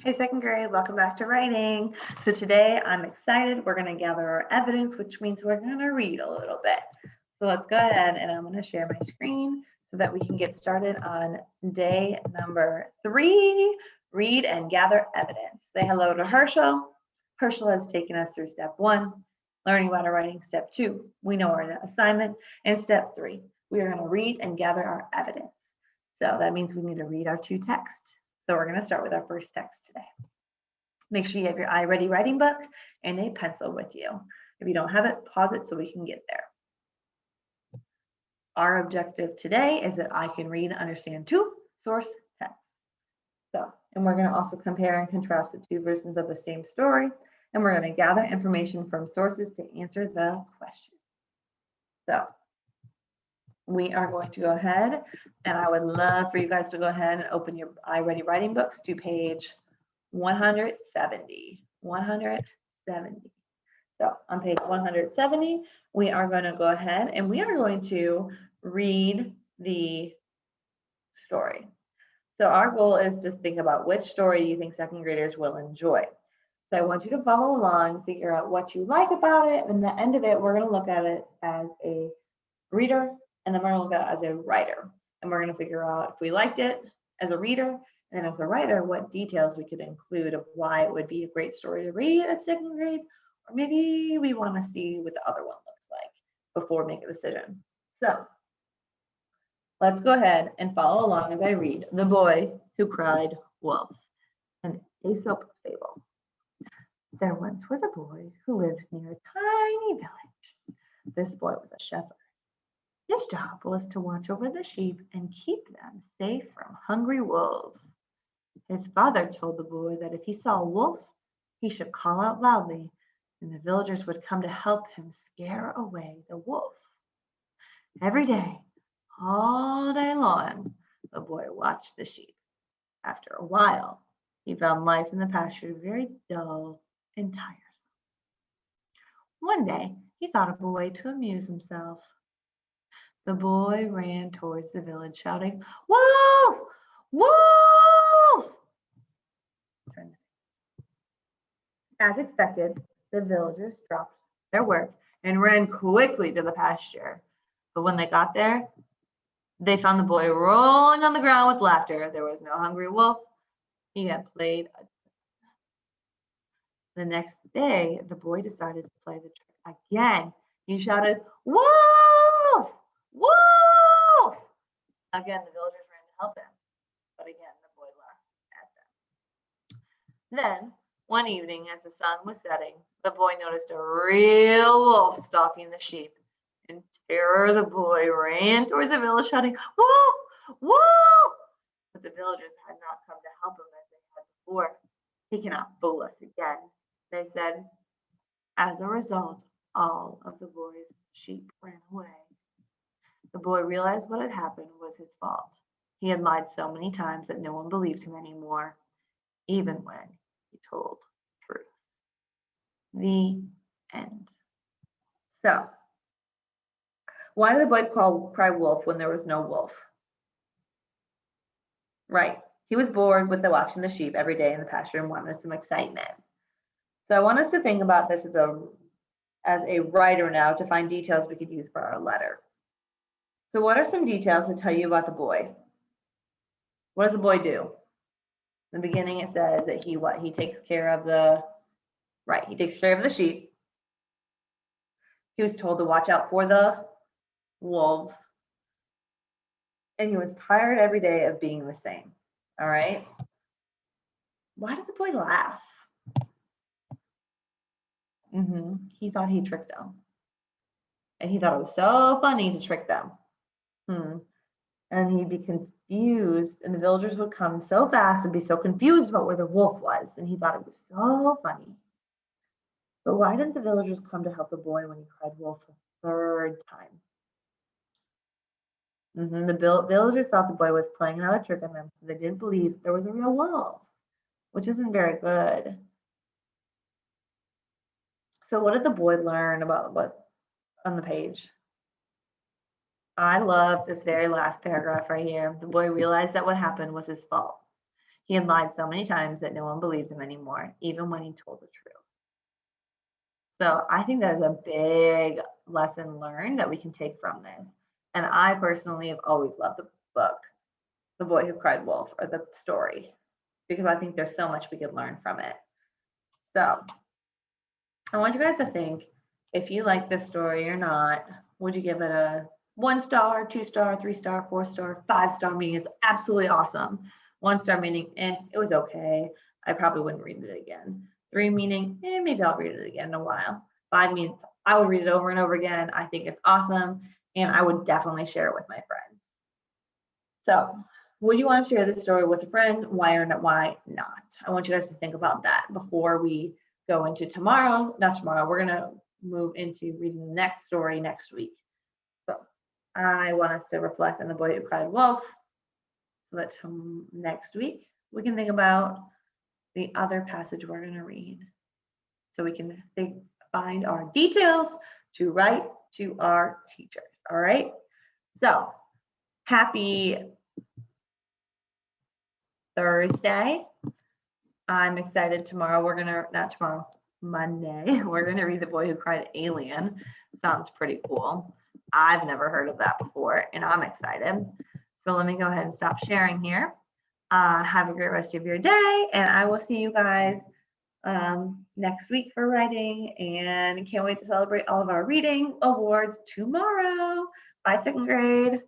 Hey, second grade, welcome back to writing. So today I'm excited. We're going to gather our evidence, which means we're going to read a little bit. So let's go ahead and I'm going to share my screen so that we can get started on day number 3, read and gather evidence. Say hello to Herschel. Herschel has taken us through step 1, learning about our writing. Step 2, we know our assignment. And step 3, we are going to read and gather our evidence. So that means we need to read our 2 texts. So we're going to start with our first text today. Make sure you have your iReady writing book and a pencil with you. If you don't have it, pause it so we can get there. Our objective today is that I can read and understand 2 source texts. And we're going to also compare and contrast the 2 versions of the same story. And we're going to gather information from sources to answer the question. So we are going to go ahead, and I would love for you guys to go ahead and open your iReady writing books to page 170. 170. So on page 170, we are going to go ahead and we are going to read the story. So our goal is to think about which story you think second graders will enjoy. So I want you to follow along, figure out what you like about it, and at the end of it, we're going to look at it as a reader, and then we're going to look at it as a writer. And we're going to figure out if we liked it as a reader, and as a writer, what details we could include of why it would be a great story to read at second grade, or maybe we want to see what the other one looks like before we make a decision. So let's go ahead and follow along as I read The Boy Who Cried Wolf, an Aesop fable. There once was a boy who lived near a tiny village. This boy was a shepherd. His job was to watch over the sheep and keep them safe from hungry wolves. His father told the boy that if he saw a wolf, he should call out loudly, and the villagers would come to help him scare away the wolf. Every day, all day long, the boy watched the sheep. After a while, he found life in the pasture very dull and tiresome. One day, he thought of a way to amuse himself. The boy ran towards the village, shouting, "Wolf! Wolf!" As expected, the villagers dropped their work and ran quickly to the pasture. But when they got there, they found the boy rolling on the ground with laughter. There was no hungry wolf. He had played. The next day, the boy decided to play the trick again. He shouted, "Wolf! Wolf!" Again, the villagers ran to help him. But again, the boy laughed at them. Then, one evening, as the sun was setting, the boy noticed a real wolf stalking the sheep. In terror, the boy ran towards the village, shouting, "Wolf! Wolf!" But the villagers had not come to help him as they had before. "He cannot fool us again," they said. As a result, all of the boy's sheep ran away. The boy realized what had happened was his fault. He had lied so many times that no one believed him anymore, even when he told the truth. The end. So, why did the boy cry wolf when there was no wolf? Right. He was bored with watching the sheep every day in the pasture and wanted some excitement. So I want us to think about this as a writer now to find details we could use for our letter. So what are some details to tell you about the boy? What does the boy do? In the beginning, it says that he takes care of he takes care of the sheep. He was told to watch out for the wolves. And he was tired every day of being the same. All right. Why did the boy laugh? He thought he tricked them. And he thought it was so funny to trick them. And he'd be confused, and the villagers would come so fast and be so confused about where the wolf was, and he thought it was so funny. But why didn't the villagers come to help the boy when he cried wolf a third time? The villagers thought the boy was playing another trick on them, so they didn't believe there was a real wolf, which isn't very good. So what did the boy learn about what on the page? I love this very last paragraph right here. The boy realized that what happened was his fault. He had lied so many times that no one believed him anymore, even when he told the truth. So I think that is a big lesson learned that we can take from this. And I personally have always loved the book, The Boy Who Cried Wolf, or the story, because I think there's so much we could learn from it. So I want you guys to think, if you like this story or not. Would you give it a 1 star, 2 star, 3 star, 4 star, 5 star, meaning it's absolutely awesome? 1 star meaning, it was okay. I probably wouldn't read it again. 3 meaning, maybe I'll read it again in a while. 5 means I would read it over and over again. I think it's awesome, and I would definitely share it with my friends. So, would you want to share this story with a friend? Why or not? Why not? I want you guys to think about that before we go into tomorrow. Not tomorrow. We're gonna move into reading the next story next week. So, I want us to reflect on The Boy Who Cried Wolf, so that next week we can think about the other passage we're going to read, so we can find our details to write to our teachers. All right. So happy Thursday. I'm excited. Tomorrow Monday, we're going to read The Boy Who Cried Alien. Sounds pretty cool. I've never heard of that before, and I'm excited. So let me go ahead and stop sharing here. Have a great rest of your day, and I will see you guys next week for writing, and can't wait to celebrate all of our reading awards tomorrow. Bye, 2nd grade.